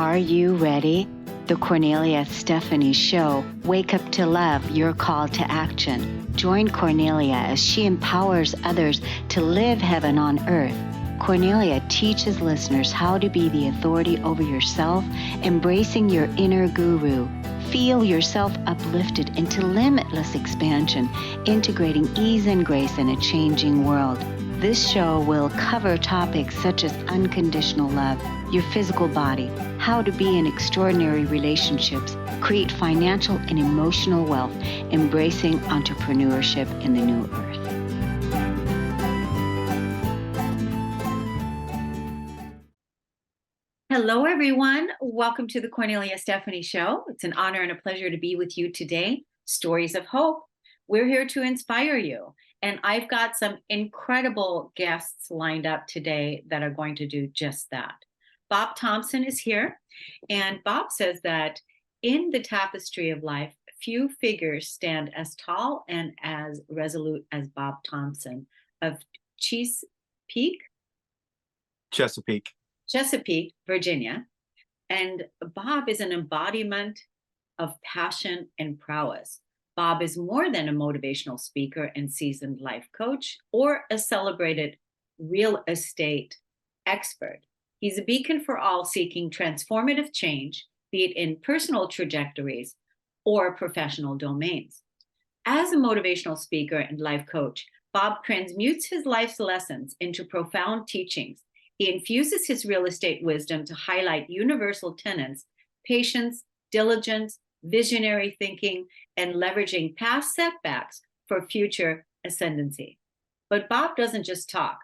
Are you ready? The Kornelia Stephanie Show. Wake up to love, your call to action. Join Kornelia as she empowers others to live heaven on earth. Kornelia teaches listeners how to be the authority over yourself, embracing your inner guru. Feel yourself uplifted into limitless expansion, integrating ease and grace in a changing world. This show will cover topics such as unconditional love, your physical body, how to be in extraordinary relationships, create financial and emotional wealth, embracing entrepreneurship in the new earth. Hello, everyone. Welcome to the Kornelia Stephanie Show. It's an honor and a pleasure to be with you today. Stories of hope. We're here to inspire you. And I've got some incredible guests lined up today that are going to do just that. Bob Thompson is here. And Bob says that in the tapestry of life, few figures stand as tall and as resolute as Bob Thompson of Chesapeake, Virginia. And Bob is an embodiment of passion and prowess. Bob is more than a motivational speaker and seasoned life coach or a celebrated real estate expert. He's a beacon for all seeking transformative change, be it in personal trajectories or professional domains. As a motivational speaker and life coach, Bob transmutes his life's lessons into profound teachings. He infuses his real estate wisdom to highlight universal tenets: patience, diligence, visionary thinking, and leveraging past setbacks for future ascendancy. But Bob doesn't just talk,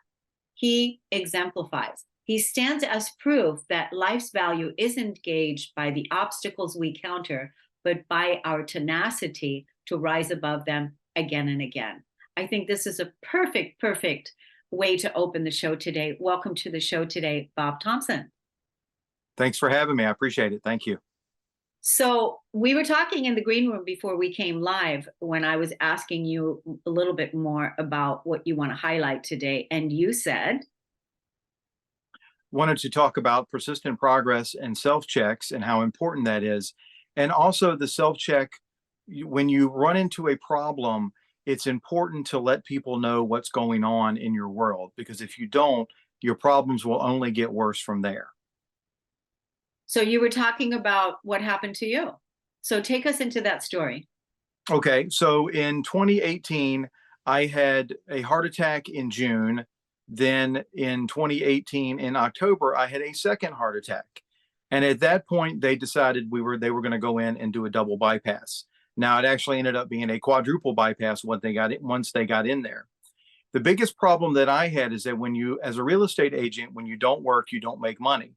he exemplifies. He stands as proof that life's value isn't gauged by the obstacles we counter, but by our tenacity to rise above them again and again. I think this is a perfect way to open the show today. Welcome to the show today, Bob Thompson. Thanks for having me. I appreciate it. Thank you. So we were talking in the green room before we came live when I was asking you a little bit more about what you want to highlight today. And you said? Wanted to talk about persistent progress and self-checks and how important that is. And also the self-check, when you run into a problem, it's important to let people know what's going on in your world, because if you don't, your problems will only get worse from there. So you were talking about what happened to you. So take us into that story. Okay, so in 2018, I had a heart attack in June. Then in 2018, in October, I had a second heart attack. And at that point, they decided they were going to go in and do a double bypass. Now, it actually ended up being a quadruple bypass once they got in there. The biggest problem that I had is that when you, as a real estate agent, when you don't work, you don't make money.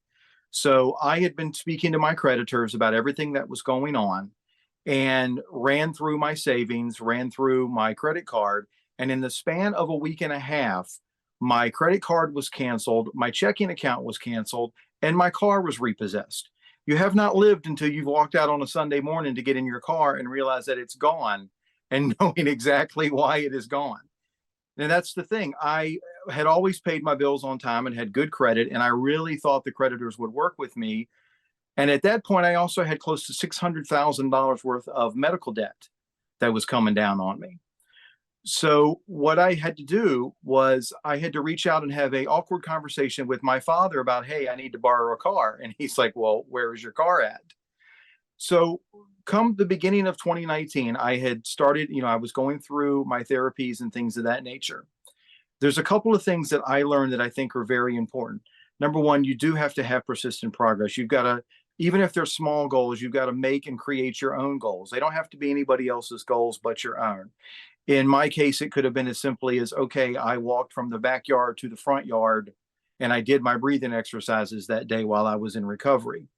So I had been speaking to my creditors about everything that was going on and ran through my savings, ran through my credit card. And in the span of a week and a half, my credit card was canceled, my checking account was canceled, and my car was repossessed. You have not lived until you've walked out on a Sunday morning to get in your car and realize that it's gone and knowing exactly why it is gone. And that's the thing. I had always paid my bills on time and had good credit, and I really thought the creditors would work with me. And at that point, I also had close to $600,000 worth of medical debt that was coming down on me. So what I had to do was I had to reach out and have an awkward conversation with my father about, hey, I need to borrow a car. And he's like, well, where is your car at? So come the beginning of 2019, I had started, I was going through my therapies and things of that nature. There's a couple of things that I learned that I think are very important. Number one, you do have to have persistent progress. You've got to, even if they're small goals, you've got to make and create your own goals. They don't have to be anybody else's goals but your own. In my case, it could have been as simply as, okay, I walked from the backyard to the front yard and I did my breathing exercises that day while I was in recovery.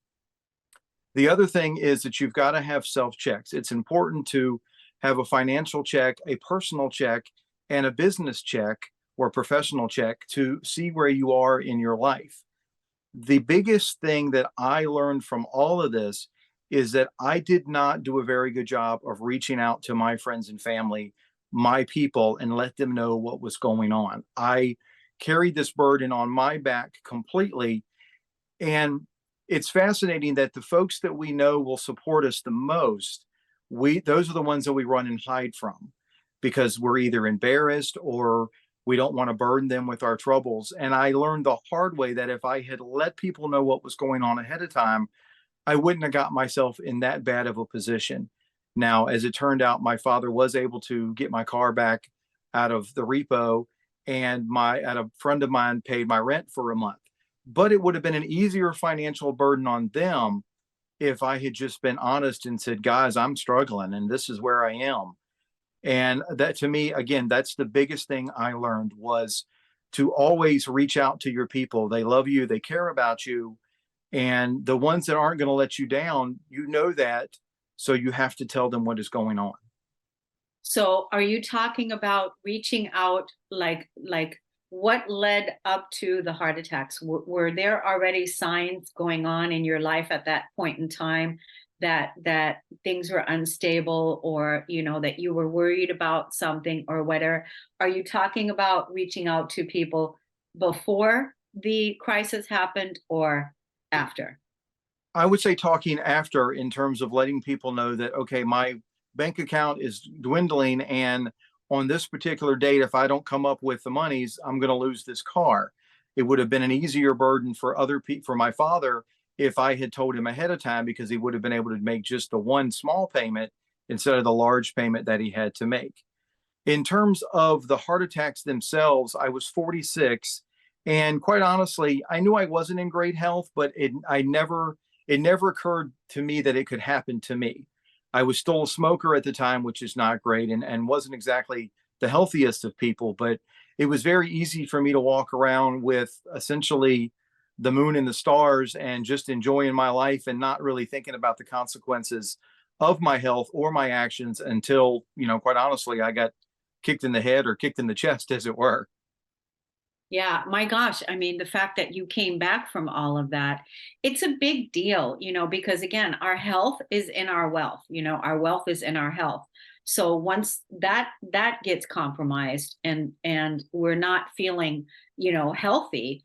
The other thing is that you've got to have self-checks. It's important to have a financial check, a personal check, and a business check or professional check to see where you are in your life. The biggest thing that I learned from all of this is that I did not do a very good job of reaching out to my friends and family, my people, and let them know what was going on. I carried this burden on my back completely. And it's fascinating that the folks that we know will support us the most, those are the ones that we run and hide from because we're either embarrassed or we don't want to burden them with our troubles. And I learned the hard way that if I had let people know what was going on ahead of time, I wouldn't have got myself in that bad of a position. Now, as it turned out, my father was able to get my car back out of the repo, and a friend of mine paid my rent for a month. But it would have been an easier financial burden on them if I had just been honest and said, guys, I'm struggling and this is where I am. And that, to me, again, that's the biggest thing I learned, was to always reach out to your people. They love you, they care about you, and the ones that aren't going to let you down, you know that. So you have to tell them what is going on. So are you talking about reaching out, like what led up to the heart attacks? Were there already signs going on in your life at that point in time that things were unstable, or that you were worried about something or whatever? Are you talking about reaching out to people before the crisis happened or after? I would say talking after, in terms of letting people know that, okay, my bank account is dwindling. And on this particular date, if I don't come up with the monies, I'm going to lose this car. It would have been an easier burden for other people, for my father, if I had told him ahead of time, because he would have been able to make just the one small payment instead of the large payment that he had to make. In terms of the heart attacks themselves, I was 46, and quite honestly, I knew I wasn't in great health, but it never occurred to me that it could happen to me. I was still a smoker at the time, which is not great, and wasn't exactly the healthiest of people, but it was very easy for me to walk around with essentially the moon and the stars and just enjoying my life and not really thinking about the consequences of my health or my actions until, quite honestly, I got kicked in the head or kicked in the chest, as it were. Yeah, my gosh. I mean, the fact that you came back from all of that, it's a big deal, because again, our health is in our wealth, our wealth is in our health. So once that gets compromised and we're not feeling, healthy,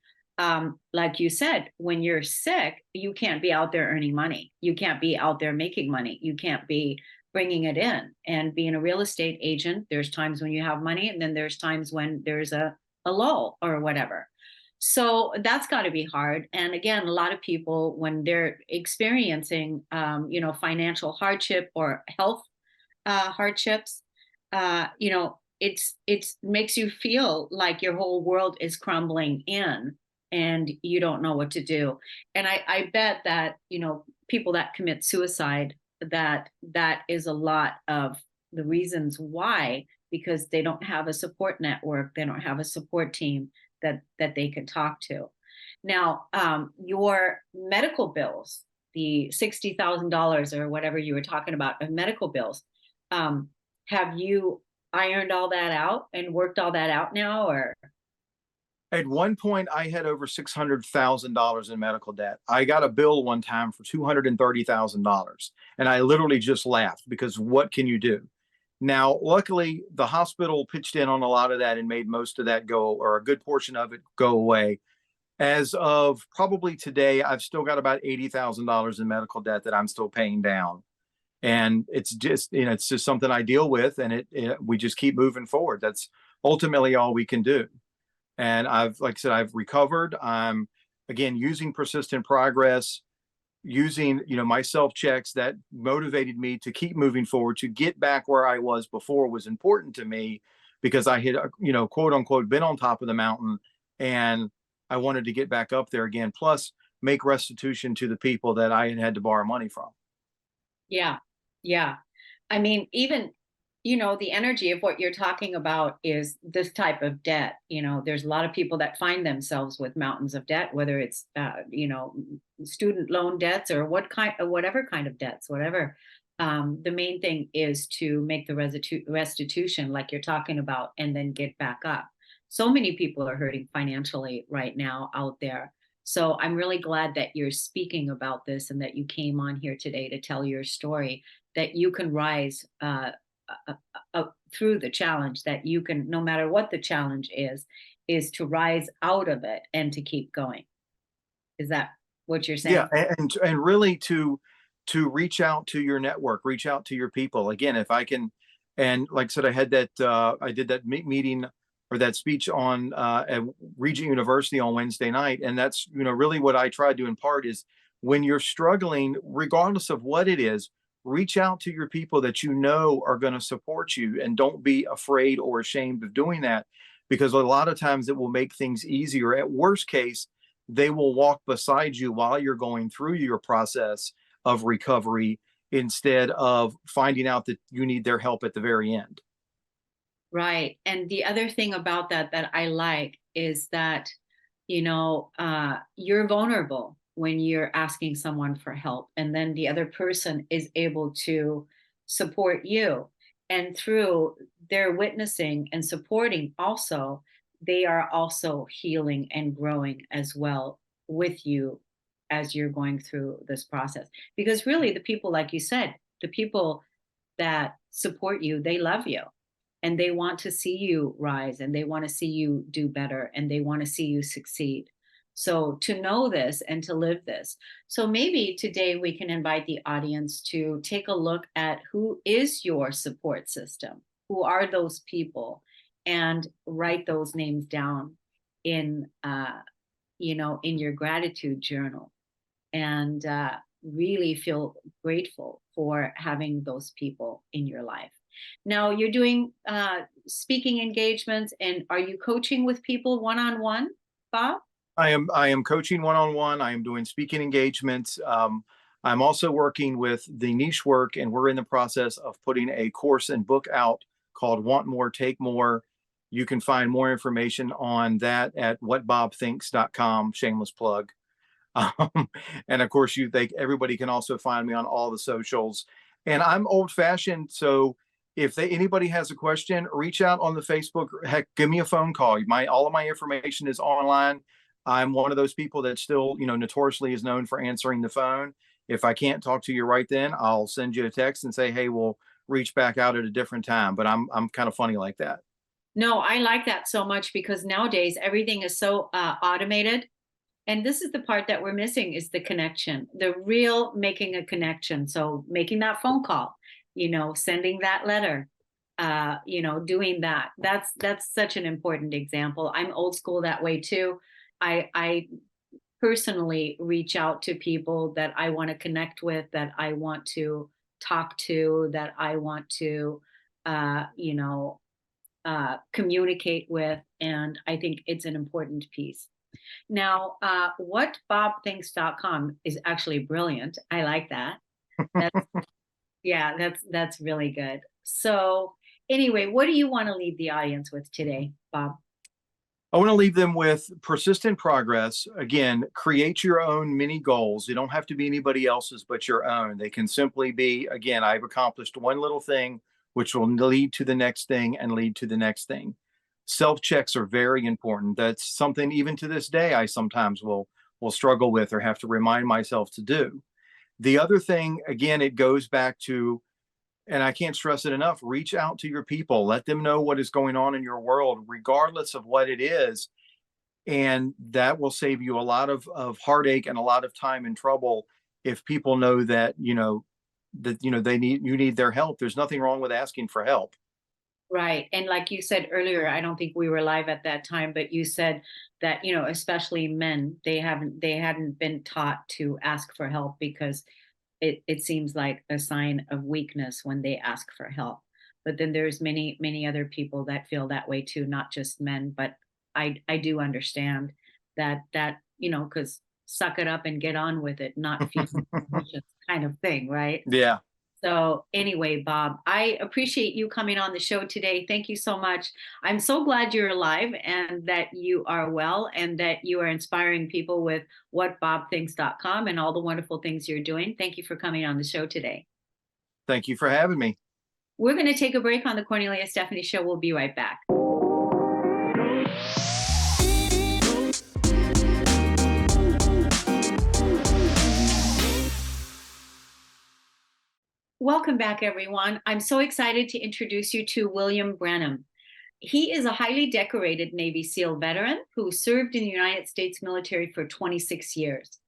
like you said, when you're sick, you can't be out there earning money. You can't be out there making money. You can't be bringing it in. And being a real estate agent, there's times when you have money, and then there's times when there's a lull or whatever. So that's got to be hard. And again, a lot of people, when they're experiencing, financial hardship or health hardships, it's makes you feel like your whole world is crumbling in, and you don't know what to do. And I bet that people that commit suicide, that is a lot of the reasons why, because they don't have a support network, they don't have a support team that they can talk to. Now, your medical bills, the $60,000 or whatever you were talking about of medical bills, um, have you ironed all that out and worked all that out now, or? At one point, I had over $600,000 in medical debt. I got a bill one time for $230,000, and I literally just laughed, because what can you do? Now, luckily, the hospital pitched in on a lot of that and made most of that go, or a good portion of it go away. As of probably today, I've still got about $80,000 in medical debt that I'm still paying down. And it's just something I deal with, and we just keep moving forward. That's ultimately all we can do. And like I said, I've recovered. I'm, again, using persistent progress, using, my self checks that motivated me to keep moving forward. To get back where I was before was important to me, because I had, quote unquote, been on top of the mountain, and I wanted to get back up there again, plus make restitution to the people that I had to borrow money from. Yeah. Yeah. I mean, even, the energy of what you're talking about is this type of debt. There's a lot of people that find themselves with mountains of debt, whether it's, student loan debts or whatever kind of debts, whatever. The main thing is to make the restitution, like you're talking about, and then get back up. So many people are hurting financially right now out there. So I'm really glad that you're speaking about this and that you came on here today to tell your story, that you can rise uh, through the challenge, that you can, no matter what the challenge is to rise out of it and to keep going. Is that what you're Yeah, saying? and really to reach out to your network, reach out to your people. Again, if I can, and like I said, I did that meeting or that speech on at Regent University on Wednesday night, and that's really what I tried to impart is when you're struggling, regardless of what it is, reach out to your people that you know are going to support you, and don't be afraid or ashamed of doing that, because a lot of times it will make things easier. At worst case, they will walk beside you while you're going through your process of recovery instead of finding out that you need their help at the very end. Right. And the other thing about that that I like is that, you're vulnerable when you're asking someone for help, and then the other person is able to support you. And through their witnessing and supporting, also, they are also healing and growing as well with you as you're going through this process. Because really, the people, like you said, the people that support you, they love you and they want to see you rise and they want to see you do better and they want to see you succeed. So to know this and to live this. So maybe today we can invite the audience to take a look at who is your support system, who are those people, and write those names down in in your gratitude journal, and really feel grateful for having those people in your life. Now, you're doing speaking engagements, and are you coaching with people one on one, Bob? I am coaching one-on-one. I am doing speaking engagements. I'm also working with the niche work, and we're in the process of putting a course and book out called Want More, Take More. You can find more information on that at whatbobthinks.com. Shameless plug. And of course, everybody can also find me on all the socials. And I'm old fashioned, so if anybody has a question, reach out on the Facebook. Heck, give me a phone call. All of my information is online. I'm one of those people that still, notoriously is known for answering the phone. If I can't talk to you right then, I'll send you a text and say, "Hey, we'll reach back out at a different time." But I'm kind of funny like that. No, I like that so much because nowadays everything is so automated. And this is the part that we're missing is the connection, the real making a connection. So making that phone call, sending that letter, doing that. That's such an important example. I'm old school that way too. I personally reach out to people that I want to connect with, that I want to talk to, that I want to, communicate with, and I think it's an important piece. Now, whatbobthinks.com is actually brilliant. I like that. That's yeah, that's really good. So anyway, what do you want to leave the audience with today, Bob? I want to leave them with persistent progress. Again, create your own mini goals. They don't have to be anybody else's, but your own. They can simply be, again, I've accomplished one little thing, which will lead to the next thing and lead to the next thing. Self checks are very important. That's something even to this day I sometimes will struggle with or have to remind myself to do. The other thing, again, it goes back to, and I can't stress it enough, reach out to your people, let them know what is going on in your world, regardless of what it is. And that will save you a lot of heartache and a lot of time and trouble if people know that, you need their help. There's nothing wrong with asking for help. Right. And like you said earlier, I don't think we were live at that time, but you said that, especially men, they hadn't been taught to ask for help because it seems like a sign of weakness when they ask for help. But then there's many, many other people that feel that way too, not just men, but I do understand because suck it up and get on with it, not feel kind of thing, right? Yeah. So anyway, Bob, I appreciate you coming on the show today. Thank you so much. I'm so glad you're alive and that you are well and that you are inspiring people with whatbobthinks.com and all the wonderful things you're doing. Thank you for coming on the show today. Thank you for having me. We're going to take a break on the Kornelia Stephanie Show. We'll be right back. Welcome back, everyone. I'm so excited to introduce you to William Branum. He is a highly decorated Navy SEAL veteran who served in the United States military for 26 years.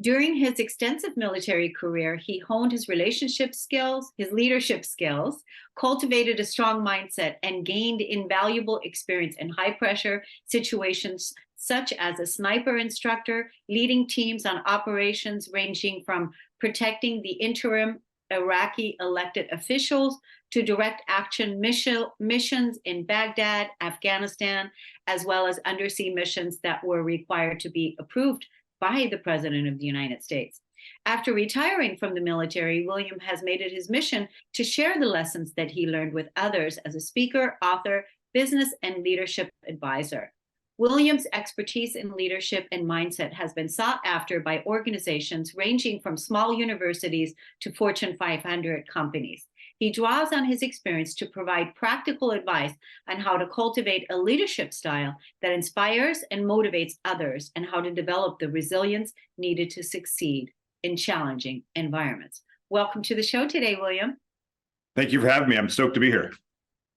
During his extensive military career, he honed his relationship skills, his leadership skills, cultivated a strong mindset, and gained invaluable experience in high pressure situations, such as a sniper instructor, leading teams on operations ranging from protecting the interim Iraqi elected officials to direct action missions in Baghdad, Afghanistan, as well as undersea missions that were required to be approved by the President of the United States. After retiring from the military, William has made it his mission to share the lessons that he learned with others as a speaker, author, business, and leadership advisor. William's expertise in leadership and mindset has been sought after by organizations ranging from small universities to Fortune 500 companies. He draws on his experience to provide practical advice on how to cultivate a leadership style that inspires and motivates others, and how to develop the resilience needed to succeed in challenging environments. Welcome to the show today, William. Thank you for having me. I'm stoked to be here.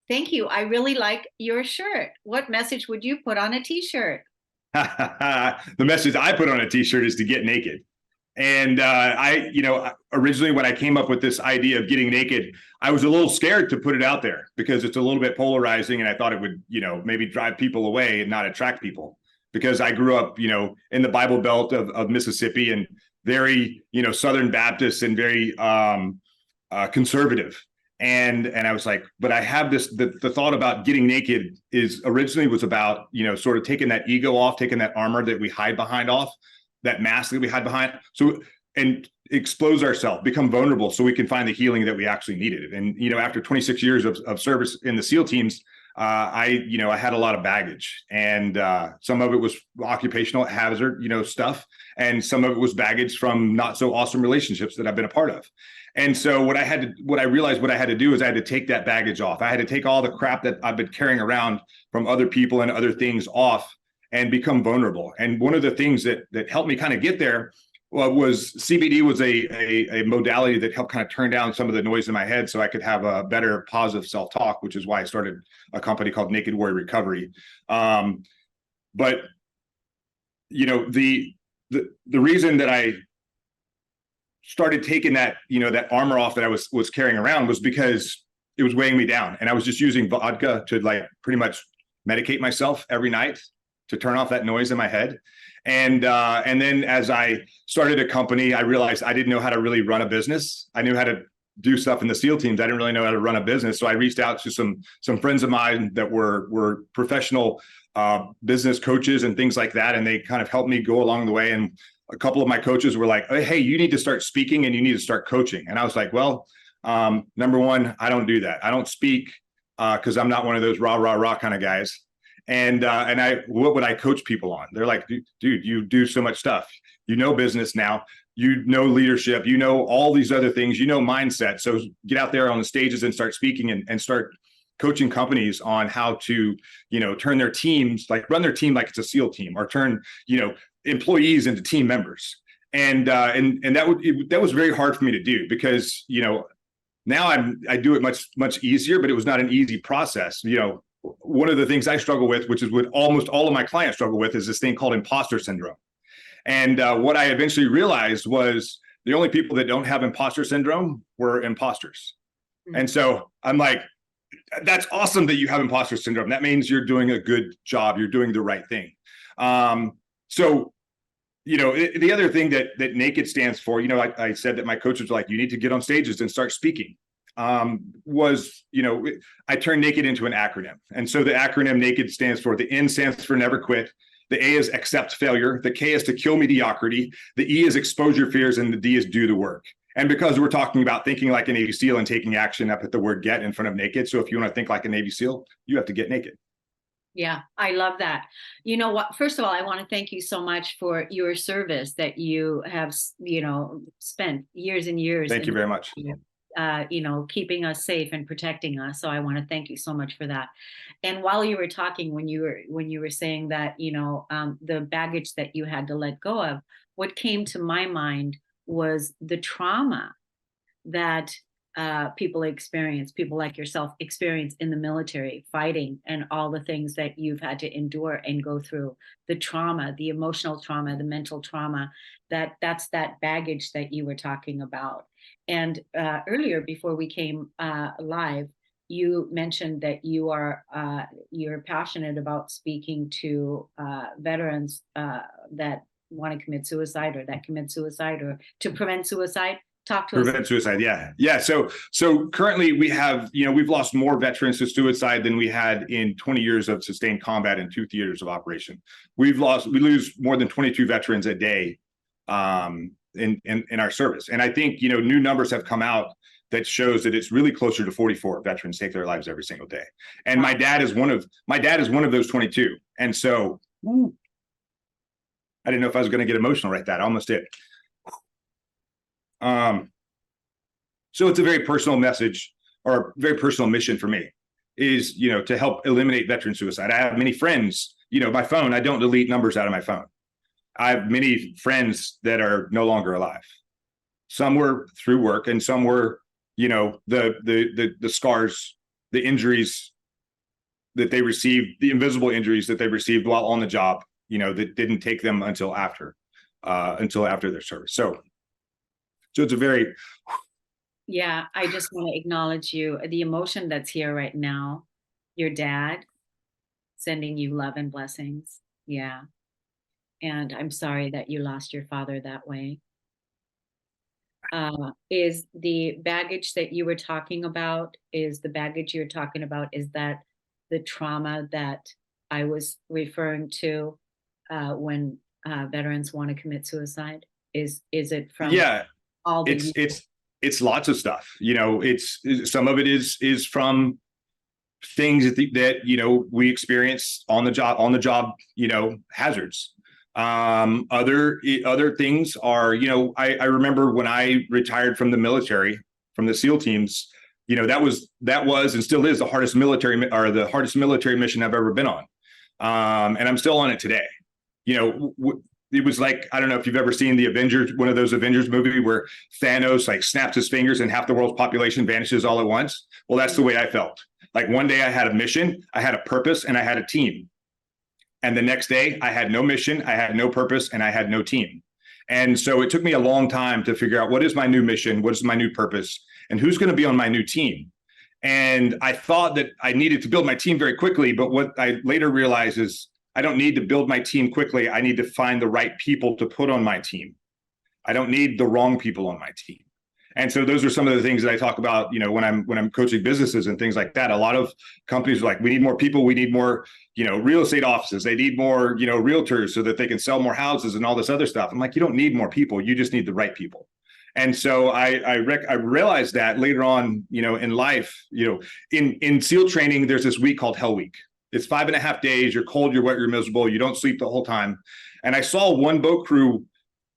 Thank you. I really like your shirt. What message would you put on a t-shirt? The message I put on a t-shirt is to get naked. And originally when I came up with this idea of getting naked, I was a little scared to put it out there because it's a little bit polarizing, and I thought it would, maybe drive people away and not attract people. Because I grew up, in the Bible Belt of Mississippi, and very, Southern Baptist and very conservative. And I was like, but I have the thought about getting naked originally was about, sort of taking that ego off, taking that armor that we hide behind off, that mask that we hide behind. So, and expose ourselves, become vulnerable so we can find the healing that we actually needed. And, after 26 years of service in the SEAL teams, I had a lot of baggage, and some of it was occupational hazard, stuff. And some of it was baggage from not so awesome relationships that I've been a part of. And so what I realized what I had to do is I had to take that baggage off. I had to take all the crap that I've been carrying around from other people and other things off and become vulnerable. And one of the things that helped me kind of get there was CBD was a modality that helped kind of turn down some of the noise in my head so I could have a better positive self-talk, which is why I started a company called Naked Warrior Recovery. But the reason that I started taking that, that armor off that I was carrying around was because it was weighing me down. And I was just using vodka to pretty much medicate myself every night to turn off that noise in my head. And then as I started a company, I realized I didn't know how to really run a business. I knew how to do stuff in the SEAL teams. I didn't really know how to run a business. So I reached out to some friends of mine that were professional business coaches and things like that. And they kind of helped me go along the way. And a couple of my coaches were like, hey, you need to start speaking and you need to start coaching. And I was like, well, number one, I don't do that. I don't speak because I'm not one of those rah kind of guys. And what would I coach people on? They're like, dude, you do so much stuff. Business now, leadership, all these other things, mindset. So get out there on the stages and start speaking and start coaching companies on how to, turn their teams, run their team like it's a SEAL team, or turn, employees into team members. And that was very hard for me to do because, now I do it much easier, but it was not an easy process. One of the things I struggle with, which is what almost all of my clients struggle with, is this thing called imposter syndrome. And what I eventually realized was the only people that don't have imposter syndrome were imposters. Mm-hmm. And so I'm like, that's awesome that you have imposter syndrome. That means you're doing a good job. You're doing the right thing. So the other thing that NAKED stands for, I said that my coaches were like, you need to get on stages and start speaking. I turned NAKED into an acronym. And so the acronym NAKED stands for, the N stands for never quit. The A is accept failure. The K is to kill mediocrity. The E is expose your fears. And the D is do the work. And because we're talking about thinking like a Navy SEAL and taking action, I put the word get in front of naked. So if you want to think like a Navy SEAL, you have to get naked. Yeah, I love that. You know what? First of all, I want to thank you so much for your service that you have, spent years and years. Thank you very much. Keeping us safe and protecting us. So I want to thank you so much for that. And while you were talking, when you were saying that, the baggage that you had to let go of, what came to my mind was the trauma that people like yourself experience in the military, fighting, and all the things that you've had to endure and go through, the trauma, the emotional trauma, the mental trauma, that's that baggage that you were talking about. And earlier, before we came live, you mentioned that you're passionate about speaking to veterans that want to commit suicide, or that commit suicide, or to prevent suicide. Talk to us. Prevent suicide. Yeah. So currently we have, we've lost more veterans to suicide than we had in 20 years of sustained combat and 2 theaters of operation. We lose more than 22 veterans a day in our service. And I think, new numbers have come out that shows that it's really closer to 44 veterans take their lives every single day. And my dad is one of those 22. And so I didn't know if I was going to get emotional right that. I almost did. So it's a very personal message, or a very personal mission for me, is, to help eliminate veteran suicide. I have many friends, my phone, I don't delete numbers out of my phone. I have many friends that are no longer alive. Some were through work, and some were, the scars, the injuries that they received, the invisible injuries that they received while on the job, that didn't take them until after their service. So it's a very... Yeah, I just want to acknowledge you, the emotion that's here right now. Your dad sending you love and blessings. Yeah. And I'm sorry that you lost your father that way. Is the baggage that you were talking about, is that the trauma that I was referring to when veterans want to commit suicide? Is it from all the it's lots of stuff, it's some of it is from things that we experience on the job, hazards. Other things are, I remember when I retired from the military, from the SEAL teams, that was and still is the hardest military mission I've ever been on. And I'm still on it today. It was like, I don't know if you've ever seen the Avengers, one of those Avengers movie where Thanos snaps his fingers and half the world's population vanishes all at once. Well, that's the way I felt. Like one day I had a mission, I had a purpose, and I had a team. And the next day I had no mission, I had no purpose, and I had no team. And so it took me a long time to figure out, what is my new mission? What is my new purpose? And who's going to be on my new team? And I thought that I needed to build my team very quickly. But what I later realized is, I don't need to build my team quickly. I need to find the right people to put on my team. I don't need the wrong people on my team. And so those are some of the things that I talk about, when I'm coaching businesses and things like that. A lot of companies are like, we need more people. We need more, real estate offices. They need more, realtors so that they can sell more houses and all this other stuff. I'm like, you don't need more people. You just need the right people. And so I realized that later on, in life, in SEAL training, there's this week called Hell Week. It's 5.5 days. You're cold, you're wet, you're miserable. You don't sleep the whole time. And I saw one boat crew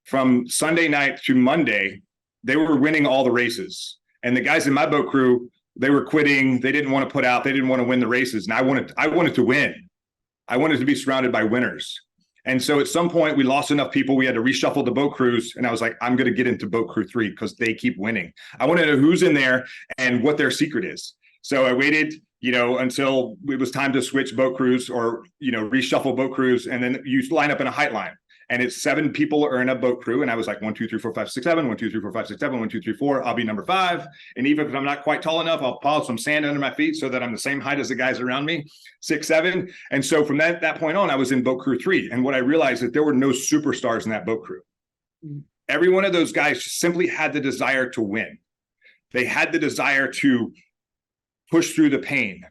from Sunday night to Monday. They were winning all the races. And the guys in my boat crew, they were quitting. They didn't want to put out. They didn't want to win the races. And I wanted to win. I wanted to be surrounded by winners. And so at some point we lost enough people. We had to reshuffle the boat crews. And I was like, I'm going to get into boat crew 3 because they keep winning. I want to know who's in there and what their secret is. So I waited, until it was time to switch boat crews, or, reshuffle boat crews. And then you line up in a height line, and it's 7 people are in a boat crew. And I was like, 1, 2, 3, 4, 5, 6, 7, 1, 2, 3, 4, 5, 6, 7, 1, 2, 3, 4. I'll be number 5. And even if I'm not quite tall enough, I'll pile some sand under my feet so that I'm the same height as the guys around me, 6, 7. And so from that point on, I was in boat crew 3. And what I realized is that there were no superstars in that boat crew. Every one of those guys simply had the desire to win. They had the desire to push through the pain.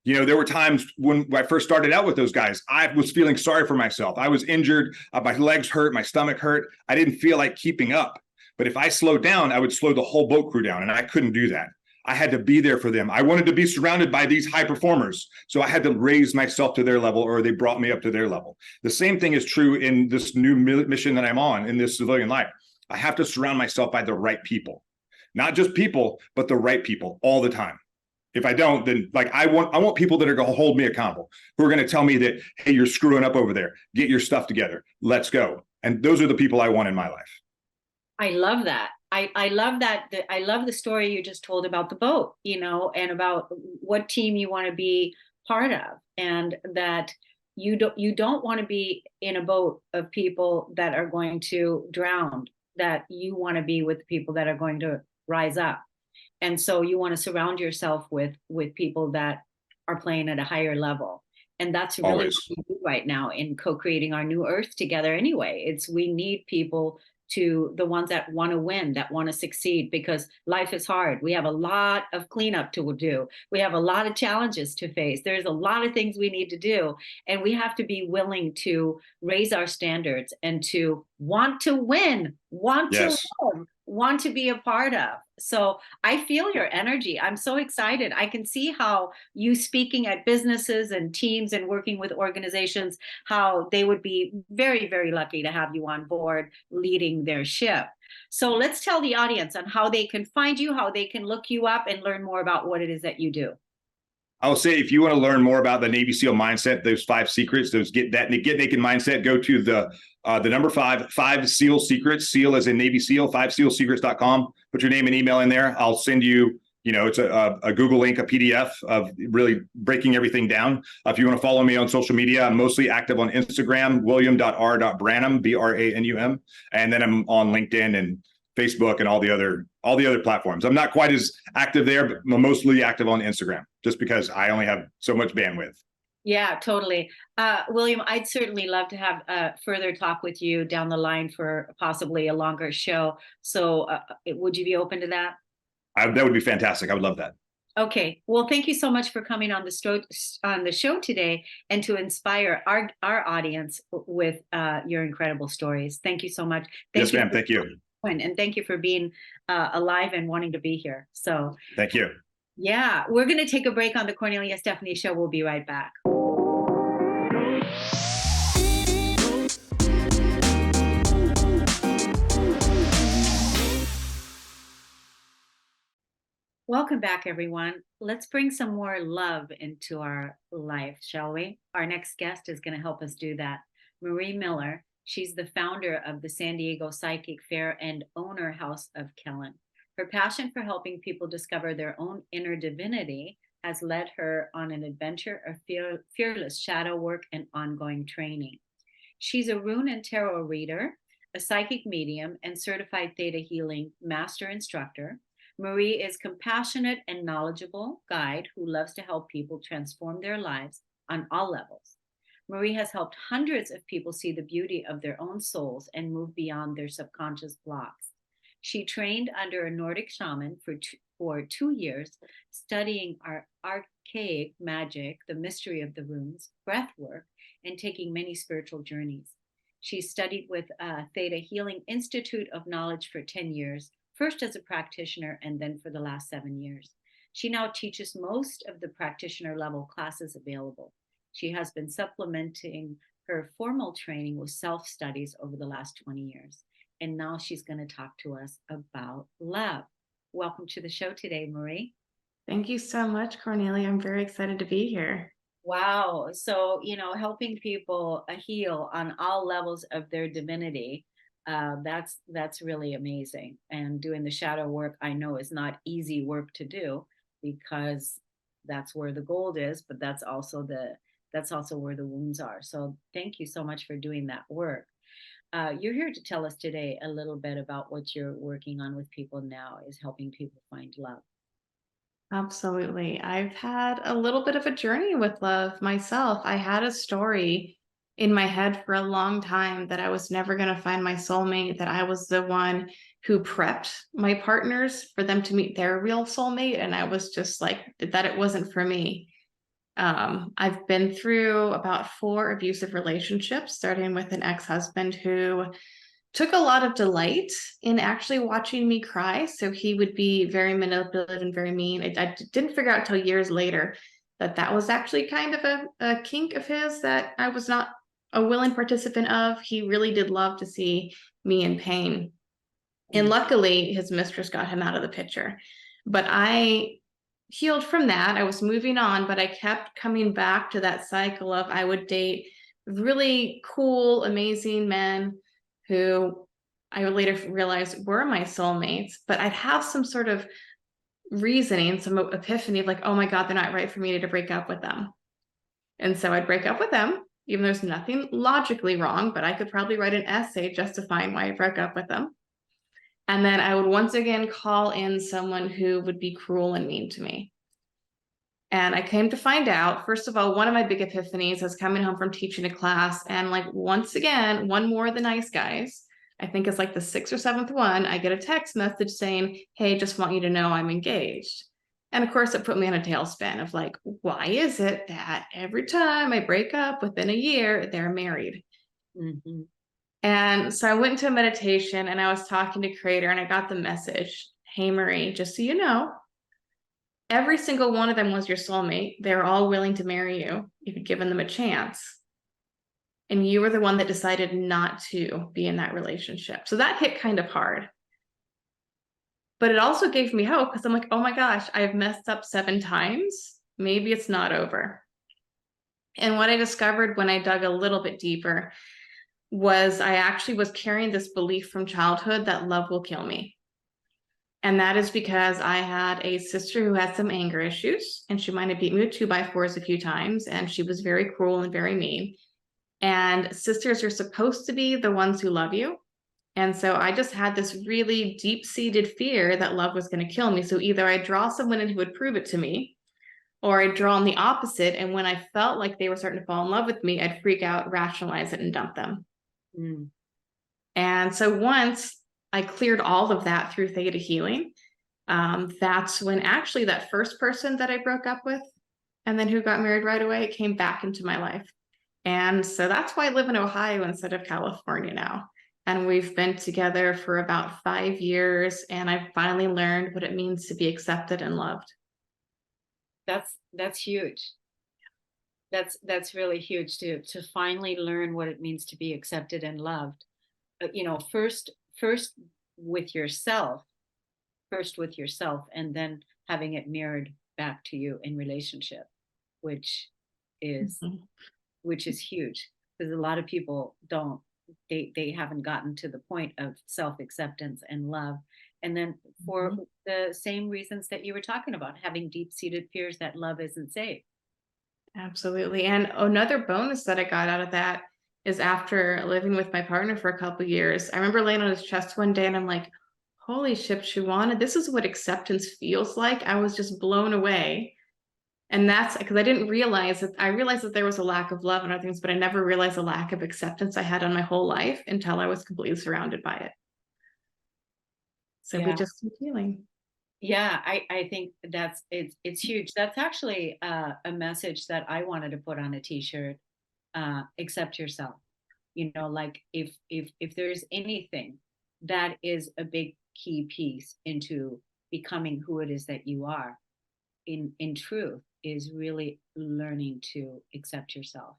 There were times when I first started out with those guys, I was feeling sorry for myself. I was injured. My legs hurt. My stomach hurt. I didn't feel like keeping up. But if I slowed down, I would slow the whole boat crew down. And I couldn't do that. I had to be there for them. I wanted to be surrounded by these high performers. So I had to raise myself to their level, or they brought me up to their level. The same thing is true in this new mission that I'm on in this civilian life. I have to surround myself by the right people. Not just people, but the right people all the time. If I don't, then I want people that are going to hold me accountable, who are going to tell me that, hey, you're screwing up over there. Get your stuff together. Let's go. And those are the people I want in my life. I love that. I love that. I love the story you just told about the boat, and about what team you want to be part of, and that you don't want to be in a boat of people that are going to drown, that you want to be with people that are going to rise up. And so you want to surround yourself with people that are playing at a higher level. And that's really Always. what we do right now in co-creating our new earth together anyway. It's we need people, to the ones that want to win, that want to succeed, because life is hard. We have a lot of cleanup to do. We have a lot of challenges to face. There's a lot of things we need to do. And we have to be willing to raise our standards and to want to win, want to Yes. live, want to be a part of. So I feel your energy. I'm so excited. I can see how you speaking at businesses and teams and working with organizations, how they would be very, very lucky to have you on board leading their ship. So let's tell the audience on how they can find you, how they can look you up and learn more about what it is that you do. I'll say, if you want to learn more about the Navy SEAL mindset, those 5 secrets, those get naked mindset, go to the number 5 SEAL secrets. SEAL as in Navy SEAL, 5SEALsecrets.com. Put your name and email in there. I'll send you, it's a Google link, a PDF of really breaking everything down. If you want to follow me on social media, I'm mostly active on Instagram, william.r.branum, Branum. And then I'm on LinkedIn and Facebook and all the other platforms. I'm not quite as active there, but I'm mostly active on Instagram, just because I only have so much bandwidth. Yeah, totally. William, I'd certainly love to have further talk with you down the line for possibly a longer show. So would you be open to that? That would be fantastic. I would love that. Okay. Well, thank you so much for coming on the show today, and to inspire our audience with your incredible stories. Thank you so much. Yes, ma'am. Thank you. And thank you for being alive and wanting to be here. So thank you. Yeah, we're going to take a break on the Kornelia Stephanie Show. We'll be right back. Welcome back, everyone. Let's bring some more love into our life, shall we? Our next guest is going to help us do that. Marie Miller. She's the founder of the San Diego Psychic Fair and owner House of Kellen. Her passion for helping people discover their own inner divinity has led her on an adventure of fearless shadow work and ongoing training. She's a rune and tarot reader, a psychic medium, and certified theta healing master instructor. Marie is a compassionate and knowledgeable guide who loves to help people transform their lives on all levels. Marie has helped hundreds of people see the beauty of their own souls and move beyond their subconscious blocks. She trained under a Nordic shaman for 2 years, studying archaic magic, the mystery of the runes, breath work, and taking many spiritual journeys. She studied with Theta Healing Institute of Knowledge for 10 years, first as a practitioner and then for the last 7 years. She now teaches most of the practitioner level classes available. She has been supplementing her formal training with self-studies over the last 20 years. And now she's going to talk to us about love. Welcome to the show today, Marie. Thank you so much, Kornelia. I'm very excited to be here. Wow. So, helping people heal on all levels of their divinity, that's really amazing. And doing the shadow work, I know, is not easy work to do, because that's where the gold is, but that's also where the wounds are. So thank you so much for doing that work. You're here to tell us today a little bit about what you're working on with people now, is helping people find love. Absolutely. I've had a little bit of a journey with love myself. I had a story in my head for a long time that I was never going to find my soulmate, that I was the one who prepped my partners for them to meet their real soulmate. And I was just like, that it wasn't for me. I've been through about 4 abusive relationships, starting with an ex-husband who took a lot of delight in actually watching me cry. So he would be very manipulative and very mean. I didn't figure out until years later that was actually kind of a kink of his that I was not a willing participant of. He really did love to see me in pain. And luckily, his mistress got him out of the picture. But I healed from that. I was moving on, but I kept coming back to that cycle of I would date really cool, amazing men who I would later realize were my soulmates, but I'd have some sort of reasoning, some epiphany of like, oh my God, they're not right for me to break up with them. And so I'd break up with them, even though there's nothing logically wrong, but I could probably write an essay justifying why I broke up with them. And then I would once again call in someone who would be cruel and mean to me. And I came to find out, first of all, one of my big epiphanies was coming home from teaching a class. And like, once again, one more of the nice guys, I think it's like the 6th or 7th one, I get a text message saying, hey, just want you to know I'm engaged. And of course, it put me in a tailspin of like, why is it that every time I break up within a year, they're married? Mhm. And so I went into a meditation and I was talking to Creator and I got the message, hey, Marie, just so you know, every single one of them was your soulmate. They're all willing to marry you if you'd given them a chance. And you were the one that decided not to be in that relationship. So that hit kind of hard. But it also gave me hope because I'm like, oh my gosh, I've messed up 7 times. Maybe it's not over. And what I discovered when I dug a little bit deeper was I actually was carrying this belief from childhood that love will kill me. And that is because I had a sister who had some anger issues, and she might have beat me with 2x4s a few times, and she was very cruel and very mean. And sisters are supposed to be the ones who love you. And so I just had this really deep-seated fear that love was going to kill me. So either I'd draw someone in who would prove it to me, or I'd draw on the opposite. And when I felt like they were starting to fall in love with me, I'd freak out, rationalize it, and dump them. Mm. And so once I cleared all of that through theta healing, that's when actually that first person that I broke up with and then who got married right away came back into my life. And so that's why I live in Ohio instead of California now. And we've been together for about 5 years, and I've finally learned what it means to be accepted and loved. That's huge. That's really huge to finally learn what it means to be accepted and loved. You know, first with yourself, and then having it mirrored back to you in relationship, which is Mhm. which is huge because a lot of people don't, they haven't gotten to the point of self-acceptance and love. And then for Mhm. the same reasons that you were talking about, having deep-seated fears that love isn't safe. Absolutely. And another bonus that I got out of that is after living with my partner for a couple years, I remember laying on his chest one day and I'm like, holy shit, Shawana, this is what acceptance feels like. I was just blown away. And that's because I didn't realize that I realized that there was a lack of love and other things, but I never realized the lack of acceptance I had on my whole life until I was completely surrounded by it. So we Yeah. just keep healing. Yeah, I think it's huge. That's actually a message that I wanted to put on a t-shirt. Accept yourself. You know, like if there's anything that is a big key piece into becoming who it is that you are in truth, is really learning to accept yourself.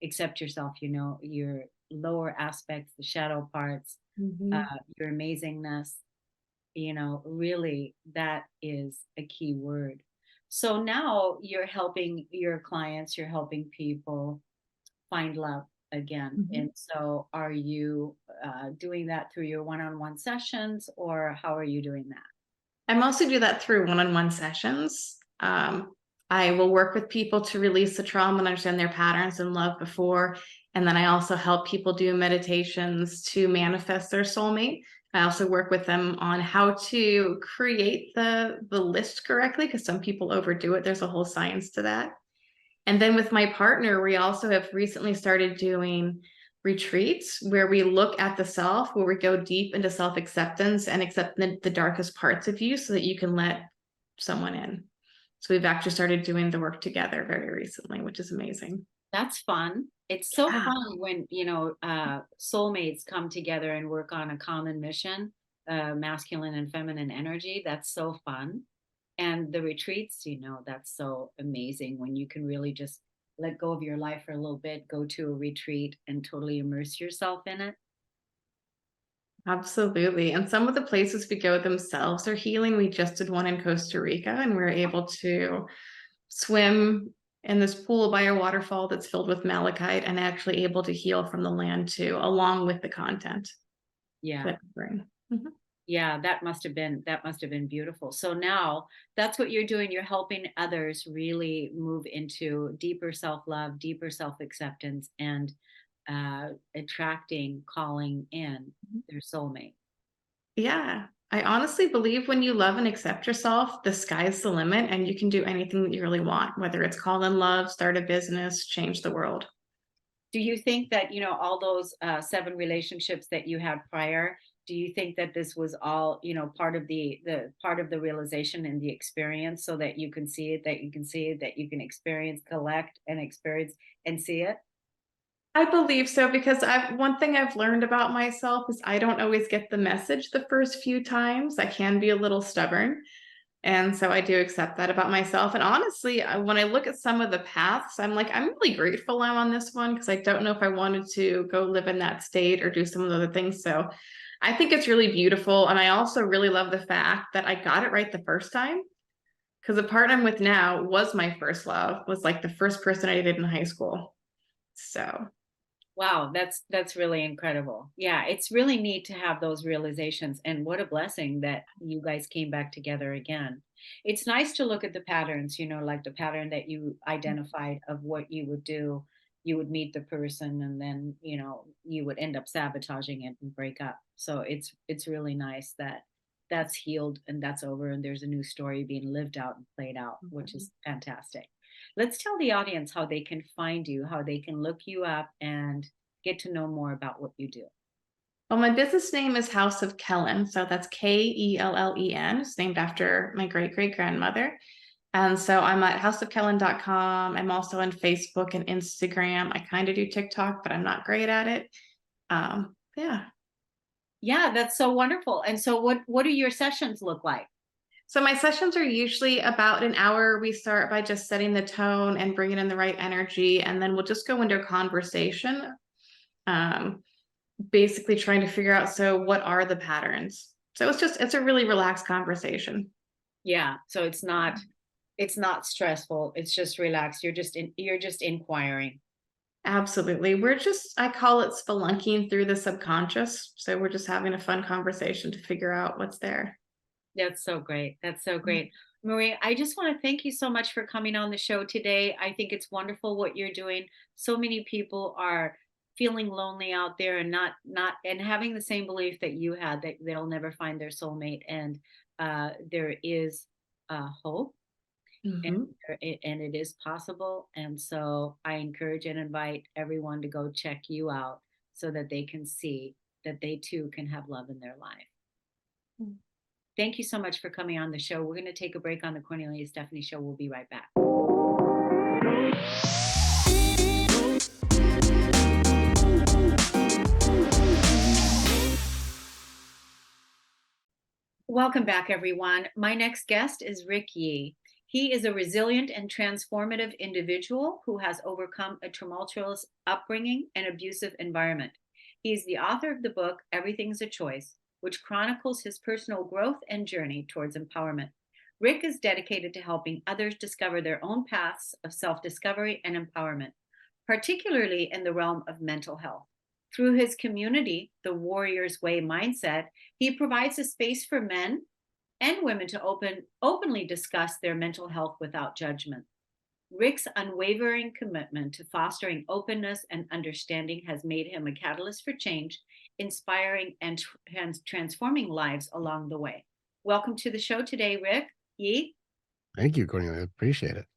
Accept yourself, you know, your lower aspects, the shadow parts, Mhm. your amazingness, you know, really that is a key word. So now you're helping your clients, you're helping people find love again. Mhm. And so are you doing that through your one-on-one sessions, or how are you doing that? I mostly do that through one-on-one sessions. I will work with people to release the trauma and understand their patterns in love before. And then I also help people do meditations to manifest their soulmate. I also work with them on how to create the list correctly, because some people overdo it. There's a whole science to that. And then with my partner, we also have recently started doing retreats where we look at the self, where we go deep into self-acceptance and accept the darkest parts of you so that you can let someone in. So we've actually started doing the work together very recently, which is amazing. That's fun. It's so Yeah, fun when, you know, soulmates come together and work on a common mission, masculine and feminine energy. That's so fun. And the retreats, you know, that's so amazing when you can really just let go of your life for a little bit, go to a retreat and totally immerse yourself in it. absolutely. And some of the places we go themselves are healing. We just did one in Costa Rica and we were able to swim in this pool by a waterfall that's filled with malachite and actually able to heal from the land too, along with the content. Yeah. that bring. Mhm. Yeah, that must have been beautiful. So now that's what you're doing. You're helping others really move into deeper self-love, deeper self-acceptance, and attracting, calling in their soulmate. Yeah. I honestly believe when you love and accept yourself, the sky's the limit and you can do anything that you really want, whether it's fall in love, start a business, change the world. Do you think that, all those 7 relationships that you had prior, do you think that this was all, part of the part of the realization and the experience so that you can see it, that you can see it, that you can experience, collect and experience and see it? I believe so because one thing I've learned about myself is I don't always get the message the first few times. I can be a little stubborn. And so I do accept that about myself. And honestly, when I look at some of the paths, I'm like, I'm really grateful I'm on this one because I don't know if I wanted to go live in that state or do some of the other things. So I think it's really beautiful. And I also really love the fact that I got it right the first time because the partner I'm with now was my first love, was like the first person I dated in high school. So Wow, that's really incredible. Yeah, it's really neat to have those realizations, and what a blessing that you guys came back together again. It's nice to look at the patterns, like the pattern that you identified of what you would do. You would meet the person and then, you would end up sabotaging it and break up. So it's really nice that that's healed and that's over and there's a new story being lived out and played out, which is fantastic. Let's tell the audience how they can find you, how they can look you up and get to know more about what you do. well, my business name is House of Kellen. So that's Kellen. It's named after my great great grandmother. And so I'm at houseofkellen.com. I'm also on Facebook and Instagram. I kind of do TikTok, but I'm not great at it. Yeah. Yeah, that's so wonderful. And so what do your sessions look like? So my sessions are usually about an hour. We start by just setting the tone and bringing in the right energy, and then we'll just go into a conversation, um, basically trying to figure out, so what are the patterns? So it's a really relaxed conversation. Yeah, so it's not stressful. It's just relaxed. You're just inquiring. Absolutely. I call it spelunking through the subconscious. So we're just having a fun conversation to figure out what's there. That's so great. That's so great. Marie, I just want to thank you so much for coming on the show today. I think it's wonderful what you're doing. So many people are feeling lonely out there and not and having the same belief that you had that they'll never find their soulmate. And there is hope and, Mhm. and it is possible. And so I encourage and invite everyone to go check you out so that they can see that they too can have love in their life. Mm. Thank you so much for coming on the show. We're going to take a break on the Kornelia Stephanie Show. We'll be right back. Welcome back, everyone. My next guest is Rick Yee. He is a resilient and transformative individual who has overcome a tumultuous upbringing and abusive environment. He is the author of the book, Everything's a Choice, which chronicles his personal growth and journey towards empowerment. Rick is dedicated to helping others discover their own paths of self-discovery and empowerment, particularly in the realm of mental health. Through his community, the Warrior's Way mindset, he provides a space for men and women to openly discuss their mental health without judgment. Rick's unwavering commitment to fostering openness and understanding has made him a catalyst for change, inspiring and transforming lives along the way. Welcome to the show today, Rick Yee. Thank you, Cornelia. Appreciate it.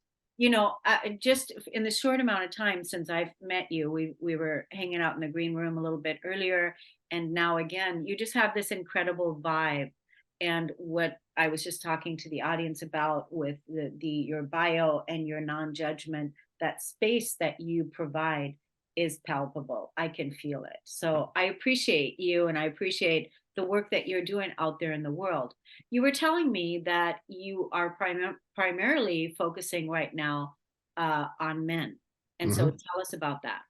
Just in the short amount of time since I've met you, we were hanging out in the green room a little bit earlier, and now again, you just have this incredible vibe. And what I was just talking to the audience about with your bio and your non-judgment, that space that you provide is palpable. I can feel it. So I appreciate you, and I appreciate the work that you're doing out there in the world. You were telling me that you are primarily focusing right now on men. And so Mhm. tell us about that.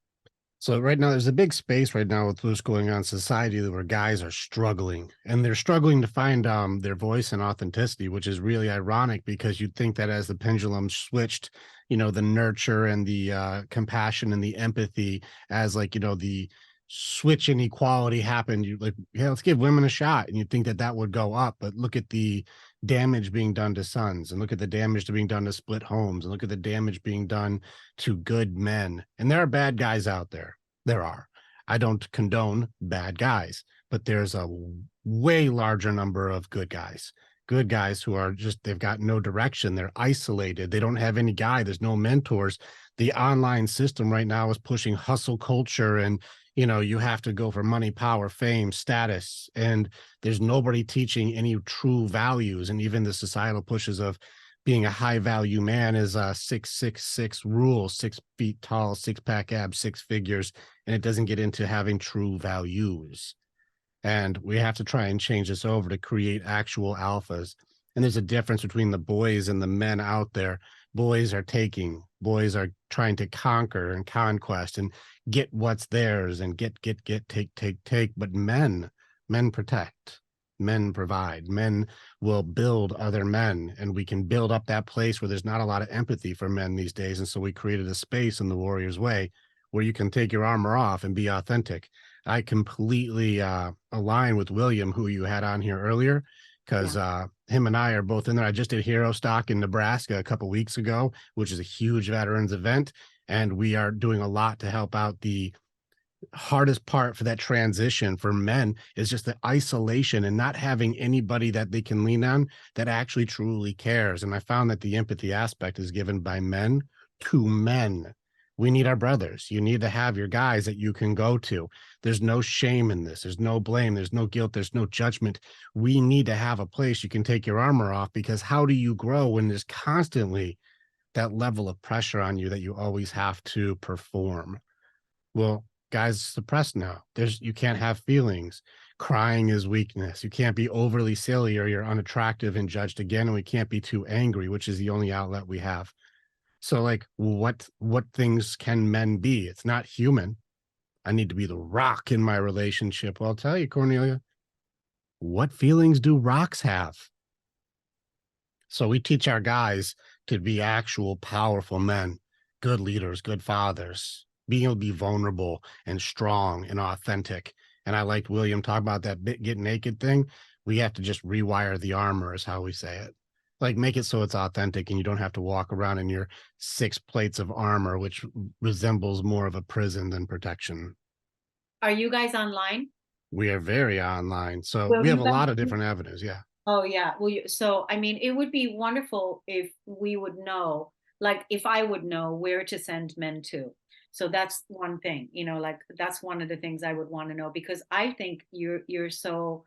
So right now, there's a big space right now with what's going on in society where guys are struggling, and they're struggling to find their voice and authenticity, which is really ironic because you'd think that as the pendulum switched, the nurture and the compassion and the empathy as like, the switch inequality happened, you like, yeah, let's give women a shot, and you think that that would go up, but look at the damage being done to sons, and look at the damage being done to split homes, and look at the damage being done to good men. And there are bad guys out there. There are. I don't condone bad guys, but there's a way larger number of good guys who are just, they've got no direction. They're isolated. They don't have any guy. There's no mentors. The online system right now is pushing hustle culture, and you have to go for money, power, fame, status, and there's nobody teaching any true values. And even the societal pushes of being a high value man is a 666 rule, 6 feet tall, six-pack abs, six figures, and it doesn't get into having true values. And we have to try and change this over to create actual alphas. And there's a difference between the boys and the men out there. Boys are taking, boys are trying to conquer and conquest and get what's theirs and get, take. But men protect, men provide, men will build other men. And we can build up that place where there's not a lot of empathy for men these days. And so we created a space in the Warrior's Way where you can take your armor off and be authentic. I completely align with William, who you had on here earlier, because him and I are both in there. I just did Hero Stock in Nebraska a couple weeks ago, which is a huge veterans event. And we are doing a lot to help out. The hardest part for that transition for men is just the isolation and not having anybody that they can lean on that actually truly cares. And I found that the empathy aspect is given by men to men. We need our brothers. You need to have your guys that you can go to. There's no shame in this. There's no blame. There's no guilt. There's no judgment. We need to have a place you can take your armor off, because how do you grow when there's constantly that level of pressure on you that you always have to perform? Well, guys suppressed now. You can't have feelings. Crying is weakness. You can't be overly silly or you're unattractive and judged again. And we can't be too angry, which is the only outlet we have. So like, what things can men be? It's not human. I need to be the rock in my relationship. Well, I'll tell you, Kornelia, what feelings do rocks have? So we teach our guys to be actual powerful men, good leaders, good fathers, being able to be vulnerable and strong and authentic. And I liked William talk about that get naked thing. We have to just rewire the armor, is how we say it. Like, make it so it's authentic and you don't have to walk around in your 6 plates of armor, which resembles more of a prison than protection. Are you guys online? We are very online. So Well, we have you a lot guys- of different avenues. Yeah. Oh yeah. Well, so I mean, it would be wonderful if we would know, like if I would know where to send men to. So that's one thing, like that's one of the things I would want to know, because I think you're so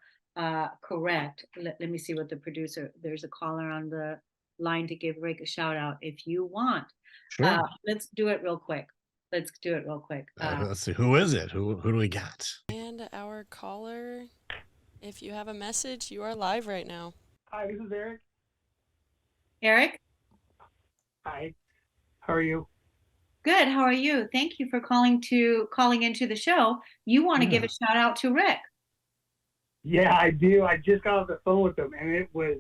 correct. Let me see what the producer, there's a caller on the line to give Rick a shout out if you want. Sure. Let's do it real quick. Let's see. Who is it? Who do we got? And our caller, if you have a message, you are live right now. Hi, this is Eric. Eric? Hi, how are you? Good. How are you? Thank you for calling into the show. You want to give a shout out to Rick? Yeah, I do. I just got off the phone with him, and it was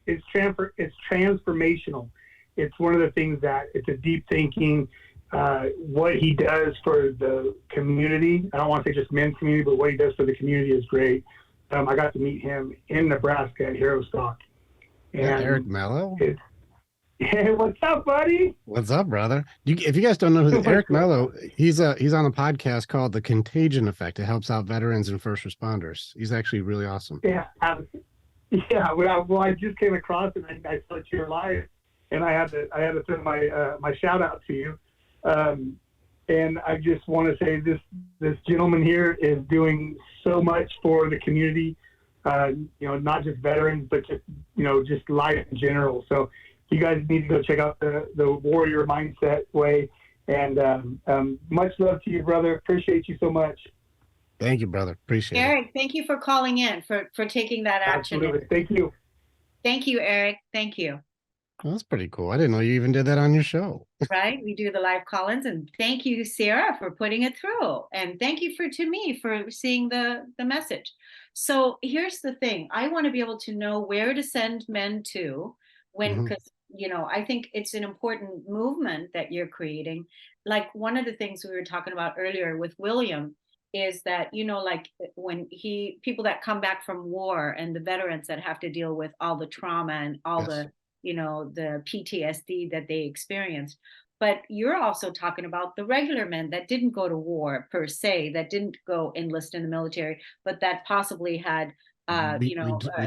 it's transformational. It's one of the things that it's a deep thinking. What he does for the community, I don't want to say just men's community, but what he does for the community is great. I got to meet him in Nebraska at Hero Stock. And Eric Mello? Hey, what's up, buddy? What's up, brother? If you guys don't know who Eric Mello, he's on a podcast called The Contagion Effect. It helps out veterans and first responders. He's actually really awesome. Yeah. Well, I just came across it, and I saw that you're live, and I had to throw my shout out to you. And I just want to say this gentleman here is doing so much for the community, not just veterans, but just life in general. So you guys need to go check out the Warrior Mindset Way. And much love to you, brother. Appreciate you so much. Thank you, brother. Appreciate it. Eric, thank you for calling in, for taking that action. Absolutely. Thank you. Thank you, Eric. Thank you. Well, that's pretty cool. I didn't know you even did that on your show. Right? We do the live call-ins, and thank you, Sarah, for putting it through. And thank you to me for seeing the message. So here's the thing. I want to be able to know where to send men to because I think it's an important movement that you're creating. Like one of the things we were talking about earlier with William is that, like when people that come back from war and the veterans that have to deal with all the trauma and all Yes. the PTSD that they experienced. But you're also talking about the regular men that didn't go to war per se, that didn't go enlist in the military, but that possibly had, We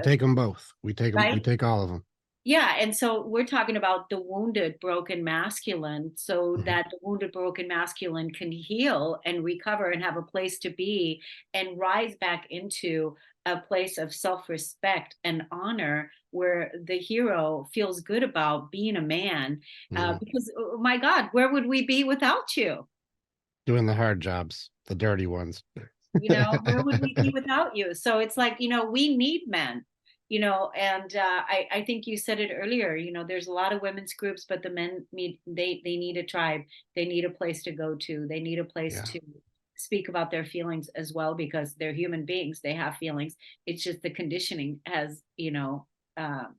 take them both. We right? take all of them. Yeah, and so we're talking about the wounded, broken masculine, so Mhm. that the wounded, broken masculine can heal and recover and have a place to be and rise back into a place of self-respect and honor where the hero feels good about being a man. Mhm. Because, oh my God, where would we be without you? Doing the hard jobs, the dirty ones. Where would we be without you? So it's like, we need men, and I think you said it earlier, there's a lot of women's groups, but the men need, they need a tribe. They need a place to go to. They need a place Yeah. to speak about their feelings as well, because they're human beings. They have feelings. It's just the conditioning has, um,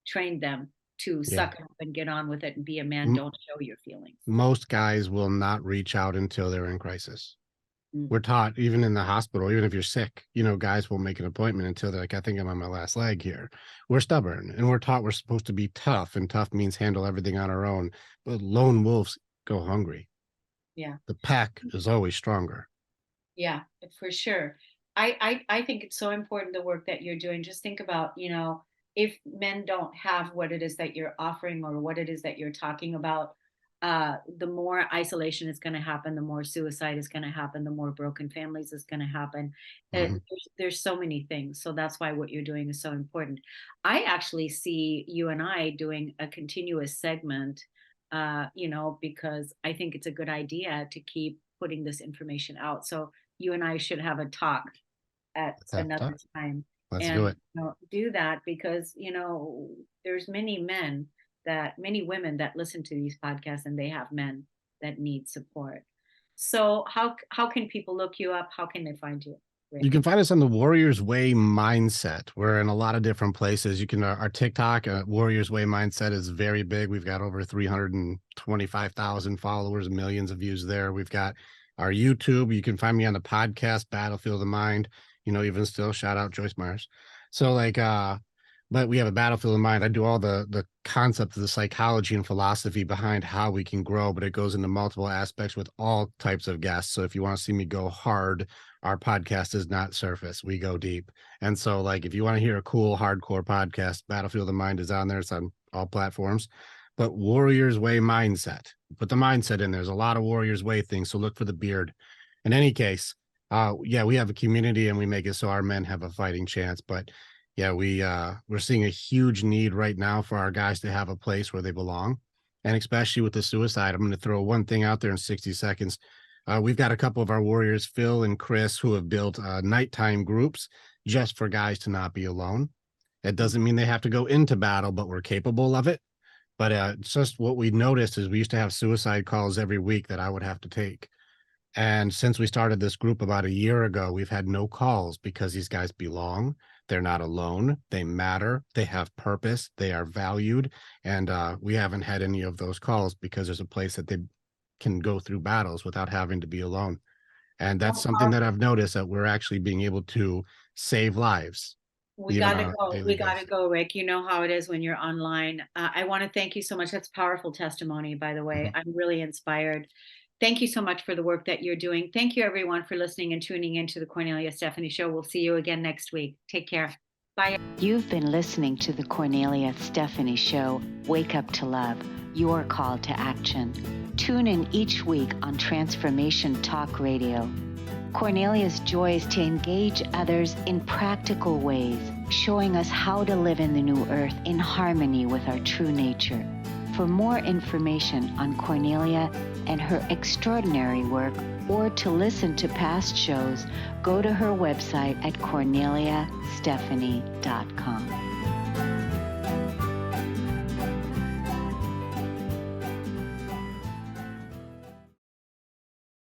trained them to Yeah. suck it up and get on with it and be a man. M- Don't show your feelings. Most guys will not reach out until they're in crisis. Mm. We're taught, even in the hospital, even if you're sick, guys will make an appointment until they're like, I think I'm on my last leg here. We're stubborn and we're taught we're supposed to be tough, and tough means handle everything on our own. But lone wolves go hungry. Yeah. The pack is always stronger. Yeah, for sure. I think it's so important, the work that you're doing. Just think about, if men don't have what it is that you're offering or what it is that you're talking about, the more isolation is going to happen, the more suicide is going to happen, the more broken families is going to happen. Mhm. There's so many things. So that's why what you're doing is so important. I actually see you and I doing a continuous segment, because I think it's a good idea to keep putting this information out. So you and I should have a talk at Let's have a another talk. time Let's do and it. do that, because there's many women that listen to these podcasts, and they have men that need support. So how can people look you up? How can they find you, You Rick? can find us on the Warriors Way Mindset. We're in a lot of different places. You can, our TikTok, Warriors Way Mindset is very big. We've got over 325,000 followers, millions of views there. We've got our YouTube. You can find me on the podcast, Battlefield of the Mind, even still, shout out Joyce Myers. So but we have a Battlefield of the Mind. I do all the concepts of the psychology and philosophy behind how we can grow, but it goes into multiple aspects with all types of guests. So if you want to see me go hard, our podcast is not surface. We go deep. And so, if you want to hear a cool, hardcore podcast, Battlefield of the Mind is on there. It's on all platforms. But Warriors Way Mindset, put the mindset in. There's a lot of Warriors Way things. So look for the beard. In any case, we have a community and we make it so our men have a fighting chance. But yeah, we're seeing a huge need right now for our guys to have a place where they belong. And especially with the suicide, I'm going to throw one thing out there in 60 seconds. We've got a couple of our warriors, Phil and Chris, who have built nighttime groups just for guys to not be alone. It doesn't mean they have to go into battle, but we're capable of it. But it's just what we noticed is we used to have suicide calls every week that I would have to take. And since we started this group about a year ago, we've had no calls because these guys belong. They're not alone. They matter. They have purpose. They are valued. And we haven't had any of those calls because there's a place that they can go through battles without having to be alone. And that's something that I've noticed, that we're actually being able to save lives. We Even gotta on a go. daily We gotta basis. go, Rick. You know how it is when you're online. I want to thank you so much. That's powerful testimony, by the way. Mhm. I'm really inspired. Thank you so much for the work that you're doing. Thank you, everyone, for listening and tuning into the Cornelia Stephanie Show. We'll see you again next week. Take care. Bye. You've been listening to the Cornelia Stephanie Show, Wake Up to Love, your call to action. Tune in each week on Transformation Talk Radio. Cornelia's joy is to engage others in practical ways, showing us how to live in the new earth in harmony with our true nature. For more information on Cornelia and her extraordinary work, or to listen to past shows, go to her website at corneliastephanie.com.